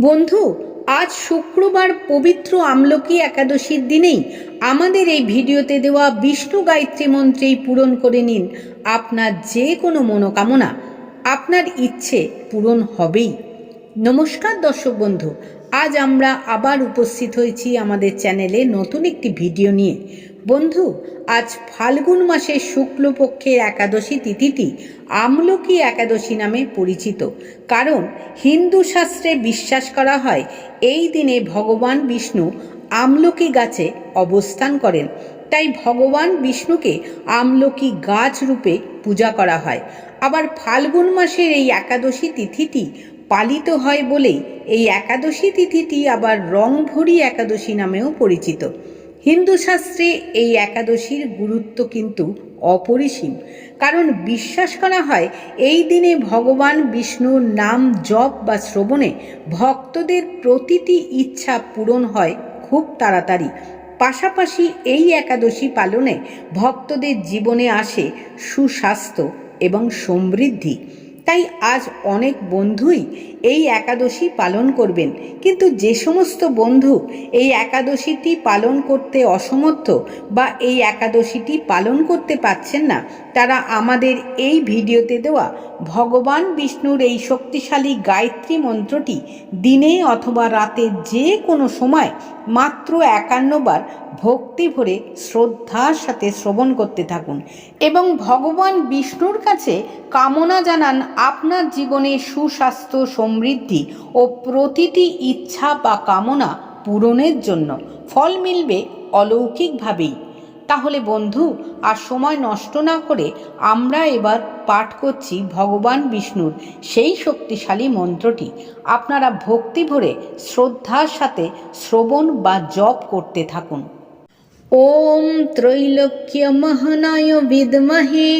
বন্ধু, আজ শুক্রবার পবিত্র আমলকি একাদশীর দিনেই আমাদের এই ভিডিওতে দেওয়া বিষ্ণু গায়ত্রী মন্ত্রেই পূরণ করে নিন আপনার যে কোনো মনোকামনা। আপনার ইচ্ছে পূরণ হবেই। নমস্কার দর্শক বন্ধু, আজ আমরা আবার উপস্থিত হয়েছি আমাদের চ্যানেলে নতুন একটি ভিডিও নিয়ে। বন্ধু, আজ ফাল্গুন মাসের শুক্লপক্ষের একাদশী তিথিটি আমলকি একাদশী নামে পরিচিত। কারণ হিন্দু শাস্ত্রে বিশ্বাস করা হয় এই দিনে ভগবান বিষ্ণু আমলকি গাছে অবস্থান করেন। তাই ভগবান বিষ্ণুকে আমলকি গাছ রূপে পূজা করা হয়। আবার ফাল্গুন মাসের এই একাদশী তিথিটি পালিত হয় বলেই এই একাদশী তিথিটি আবার রংভরি একাদশী নামেও পরিচিত। হিন্দু শাস্ত্রে এই একাদশীর গুরুত্ব কিন্তু অপরিসীম। কারণ বিশ্বাস করা হয় এই দিনে ভগবান বিষ্ণুর নাম জপ বা শ্রবণে ভক্তদের প্রতিটি ইচ্ছা পূরণ হয় খুব তাড়াতাড়ি। পাশাপাশি এই একাদশী পালনে ভক্তদের জীবনে আসে সুস্বাস্থ্য এবং সমৃদ্ধি। তাই আজ অনেক বন্ধুই এই একাদশী পালন করবেন। কিন্তু যে সমস্ত বন্ধু এই একাদশীটি পালন করতে অসমর্থ বা এই একাদশীটি পালন করতে পারছেন না, তারা আমাদের এই ভিডিওতে দেওয়া ভগবান বিষ্ণুর এই শক্তিশালী গায়ত্রী মন্ত্রটি দিনে অথবা রাতে যে কোনো সময় মাত্র 51 বার ভক্তি ভরে শ্রদ্ধার সাথে শ্রবণ করতে থাকুন এবং ভগবান বিষ্ণুর কাছে কামনা জানান আপনার জীবনে সুস্বাস্থ্য, সমৃদ্ধি ও প্রতিটি ইচ্ছা বা কামনা পূরণের জন্য। ফল মিলবে অলৌকিকভাবেই। তাহলে বন্ধু, আর সময় নষ্ট না করে আমরা এবার পাঠ করছি ভগবান বিষ্ণুর সেই শক্তিশালী মন্ত্রটি। আপনারা ভক্তি ভরে শ্রদ্ধার সাথে শ্রবণ বা জপ করতে থাকুন। ওম ত্রৈলোক্যমহনায় বিদ্মহে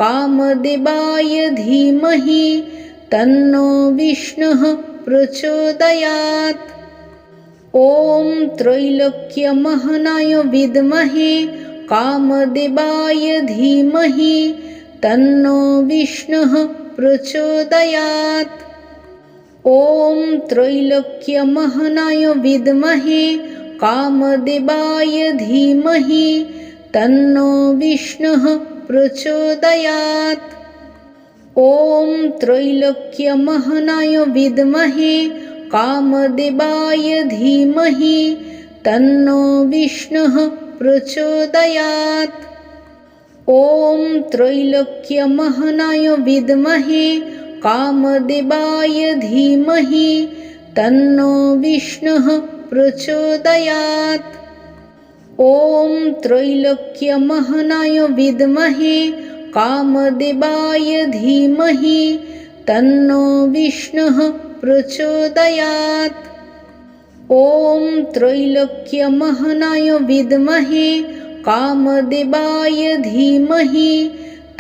কামদেবায় ধীমহি তন্নো বিষ্ণুঃ প্রচোদয়াৎ। ওম ত্রৈলোক্যমহনায় বিদ্মহে কামদেবায় ধীমহি তন্নো বিষ্ণুঃ প্রচোদয়াৎ। ওম ত্রৈলোক্যমহনায় বিদ্মহে কামদেবায় ধীমহি তন্নো বিষ্ণুঃ প্রচোদয়াৎ। ওম ত্রৈলোক্যমহনায় বিদ্মহে কামদেবায় ধীমহি তন্নো বিষ্ণুঃ প্রচোদয়াৎ। ওম ত্রৈলোক্যমহনায় বিদ্মহে কামদেবায় ধীমহি তন্নো বিষ্ণুঃ প্রচোদয়াৎ। ওম ত্রৈলোক্যমহনায় বিদ্মহে কামদেবায় ধীমহি তন্নো বিষ্ণুঃ প্রচোদয়াৎ। ওম ত্রৈলোক্যমহনায় বিদ্মহে কামদেবায় ধীমহি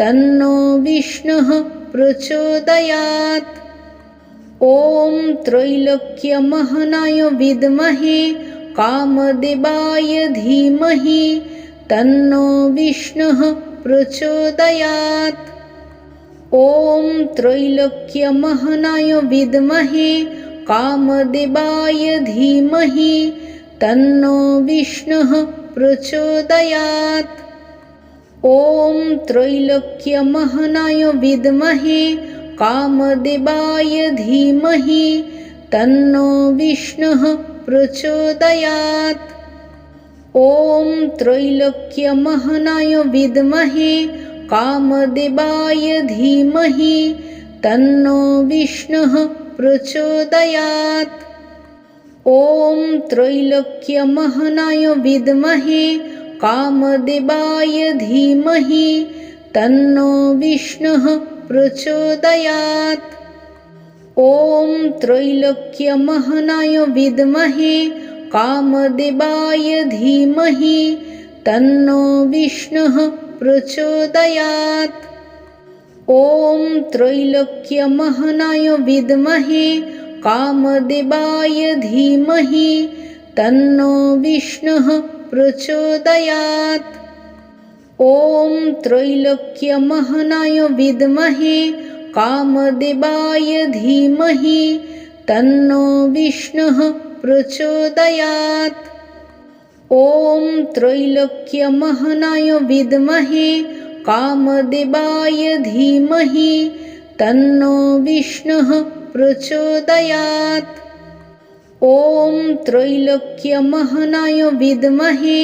তন্নো বিষ্ণুঃ প্রচোদয়াৎ। ওম ত্রৈলোক্যমহনায় বিদ্মহে কামদেবায় ধীমহি তন্নো বিষ্ণুঃ প্রচোদয়াৎ। ওম ত্রৈলোক্যমহনায় বিদ্মহে কামদেবায় ধীমহি তন্নো বিষ্ণুঃ প্রচোদয়াৎ। ওম ত্রৈলোক্যমহনায় বিদ্মহে কামদেবায় ধীমহি তন্নো বিষ্ণুঃ প্রচোদয়াৎ। ওম ত্রৈলোক্যমহনায় বিদ্মহে কামদেবায় ধীমহি তন্নো বিষ্ণুঃ প্রচোদয়াৎ। ওম ত্রৈলোক্যমহনায় বিদ্মহে কামদেবায় ধীমহি তন্নো বিষ্ণুঃ প্রচোদয়াৎ। ওম ত্রৈলোক্যমহনায় বিদ্মহে কামদেবায় ধীমহি তন্নো বিষ্ণুঃ প্রচোদয়াৎ। ওম ত্রৈলোক্যমহনায় বিদ্মহে কামদেবায় ধীমহি তন্নো বিষ্ণুঃ প্রচোদয়াৎ। ওম ত্রৈলোক্যমহনায় বিদ্মহে কামদেবায় ধীমহি तन्नो विष्णुः प्रचोदयात्। ॐ त्रैलोक्यमहनाय विद्महे कामदेवाय धीमहि तन्नो विष्णुः प्रचोदयात्। ॐ त्रैलोक्यमहनाय विद्महे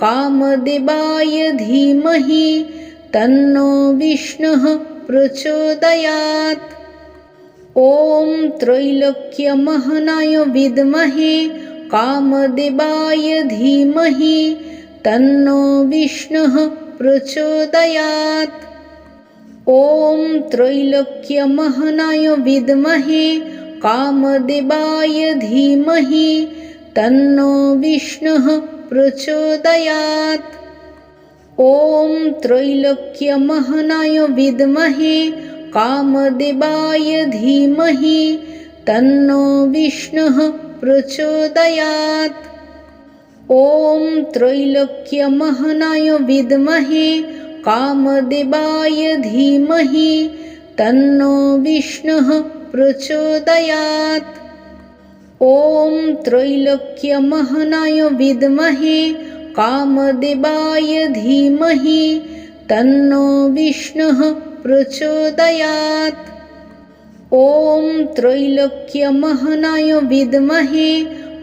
कामदेवाय धीमहि तन्नो विष्णुः प्रचोदयात्। ॐ त्रैलोक्यमहनाय विद्महे कामदेवाय धीमहि तन्नो विष्णुः प्रचोदयात्। ॐ त्रैलोक्यमहनाय विद्महे कामदेवाय धीमहि तन्नो विष्णुः प्रचोदयात्। ॐ त्रैलोक्यमहनाय विद्महे कामदेवाय धीमहि तन्नो विष्णुः प्रचोदयात्। ॐ त्रैलोक्यमहनाय विद्महे कामदेवाय धीमहि तन्नो विष्णुः प्रचोदयात्। ॐ त्रैलोक्यमहनाय विद्महे कामदेवाय धीमहि तन्नो विष्णुः प्रचोदयात्। ॐ त्रैलोक्यमहनाय विद्महे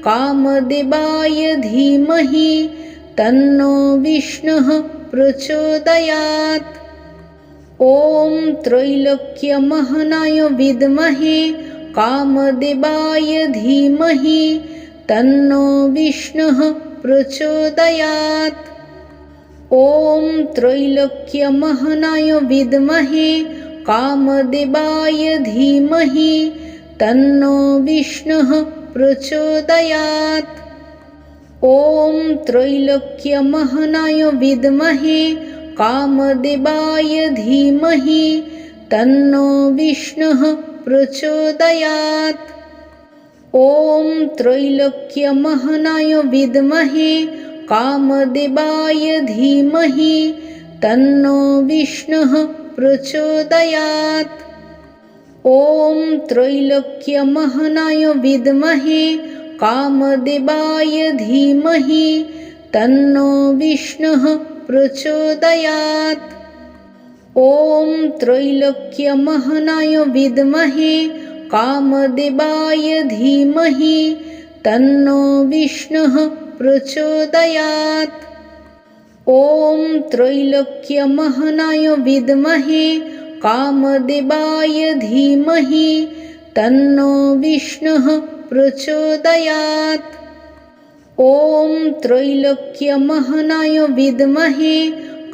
कामदेवाय धीमहि तन्नो विष्णुः प्रचोदयात्। ॐ त्रैलोक्यमहनाय विद्महे कामदेवाय धीमहि तन्नो विष्णुः प्रचोदयात्। ॐ त्रैलोक्यमहनाय विद्महे कामदेवाय धीमहि तन्नो विष्णुः प्रचोदयात्। ॐ त्रैलोक्यमहनाय विद्महे कामदेवाय धीमहि तन्नो विष्णुः प्रचोदयात्। ॐ त्रैलोक्यमहनाय विद्महे कामदेवाय धीमहि तन्नो विष्णुः प्रचोदयात्। ॐ त्रैलोक्यमहनाय विद्महे कामदेवाय धीमहि तन्नो विष्णुः प्रचोदयात्। ॐ त्रैलोक्यमहनाय विद्महे कामदेवाय धीमहि तन्नो विष्णुः प्रचोदयात्। ॐ त्रैलोक्यमहनाय विद्महे कामदेवाय धीमहि तन्नो विष्णुः प्रचोदयात्। ॐ त्रैलोक्यमहनाय विद्महे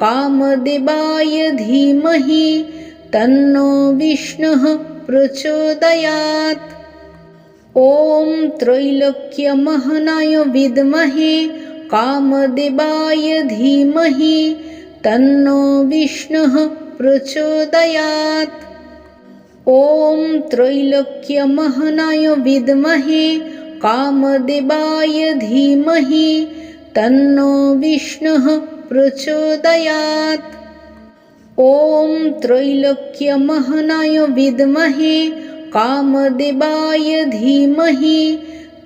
कामदेवाय धीमहि तन्नो विष्णुः प्रचोदयात्। ॐ त्रैलोक्यमहनाय विद्महे कामदेवाय धीमहि तन्नो विष्णुः प्रचोदयात्। ॐ त्रैलोक्यमहनाय विद्महे कामदेवाय धीमहि तन्नो विष्णुः प्रचोदयात्। ॐ त्रैलोक्यमहनाय विद्महे कामदेवाय धीमहि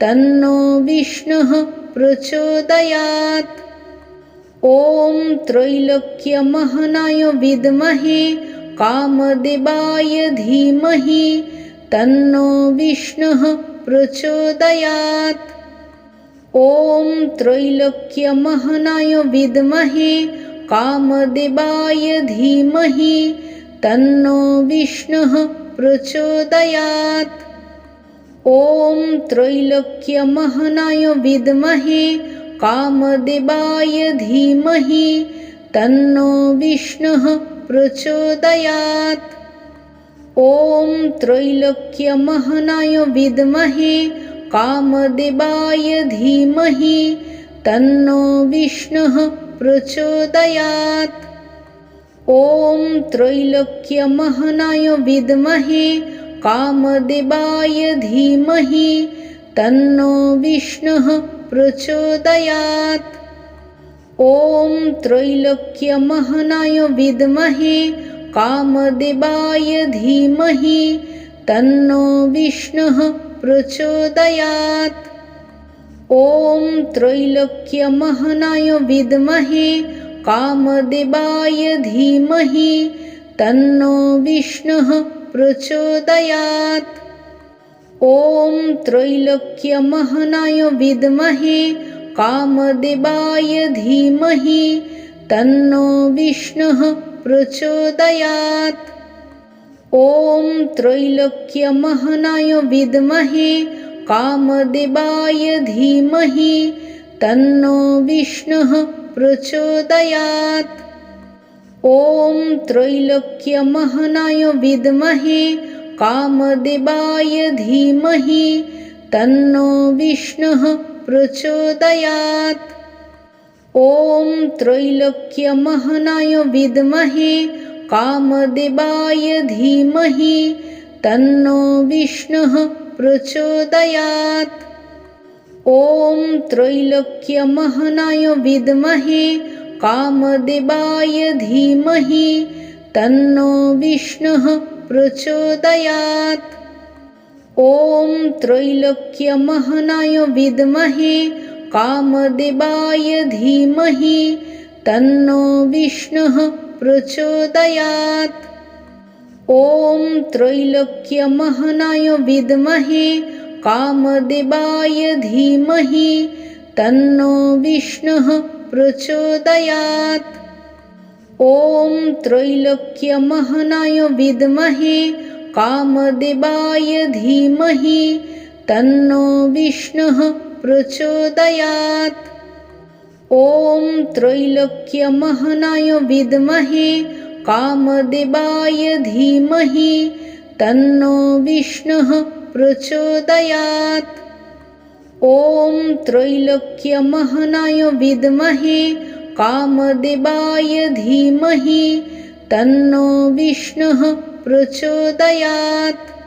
तन्नो विष्णुः प्रचोदयात्। ॐ त्रैलोक्यमहनाय विद्महे कामदेवाय धीमहि तन्नो विष्णुः प्रचोदयात्। ॐ त्रैलोक्यमहनाय विद्महे कामदेवाय धीमहि तन्नो विष्णुः प्रचोदयात्। ॐ त्रैलोक्यमहनाय विद्महे कामदेवाय धीमहि तन्नो विष्णुः प्रचोदयात्। ॐ त्रैलोक्यमहनाय विद्महे कामदेवाय धीमहि तन्नो विष्णुः प्रचोदयात्। ॐ त्रैलोक्यमहनाय विद्महे कामदेवाय धीमहि तन्नो विष्णुः प्रचोदयात्। ॐ त्रैलोक्यमहनाय विद्महे कामदेवाय धीमहि तन्नो विष्णुः प्रचोदयात्। ॐ त्रैलोक्यमहनाय विद्महे कामदेवाय धीमहि तन्नो विष्णुः प्रचोदयात्। ॐ त्रैलोक्यमहनाय विद्महे कामदेवाय धीमहि तन्नो विष्णुः प्रचोदयात्। ॐ त्रैलोक्यमहनाय विद्महे कामदेवाय धीमहि तन्नो विष्णुः प्रचोदयात्। ॐ त्रैलोक्यमहनाय विद्महे कामदेवाय धीमहि तन्नो विष्णुः प्रचोदयात्। ॐ त्रैलोक्यमहनाय विद्महे कामदेवाय धीमहि तन्नो विष्णुः प्रचोदयात्। ॐ त्रैलोक्यमहनाय विद्महे कामदेवाय धीमहि तन्नो विष्णुः प्रचोदयात्। ॐ त्रैलोक्यमहनाय विद्महे कामदेवाय धीमहि तन्नो विष्णुः प्रचोदयात्। ॐ त्रैलोक्यमहनाय विद्महे कामदेवाय धीमहि तन्नो विष्णुः प्रचोदयात्। ॐ त्रैलोक्यमहनाय विद्महे कामदेवाय धीमहि तन्नो विष्णुः प्रचोदयात्। ॐ त्रैलोक्यमहनाय विद्महे कामदेवाय धीमहि तन्नो विष्णुः प्रचोदयात्। ॐ त्रैलोक्यमहनाय विद्महे कामदेवाय धीमहि तन्नो विष्णुः प्रचोदयात्।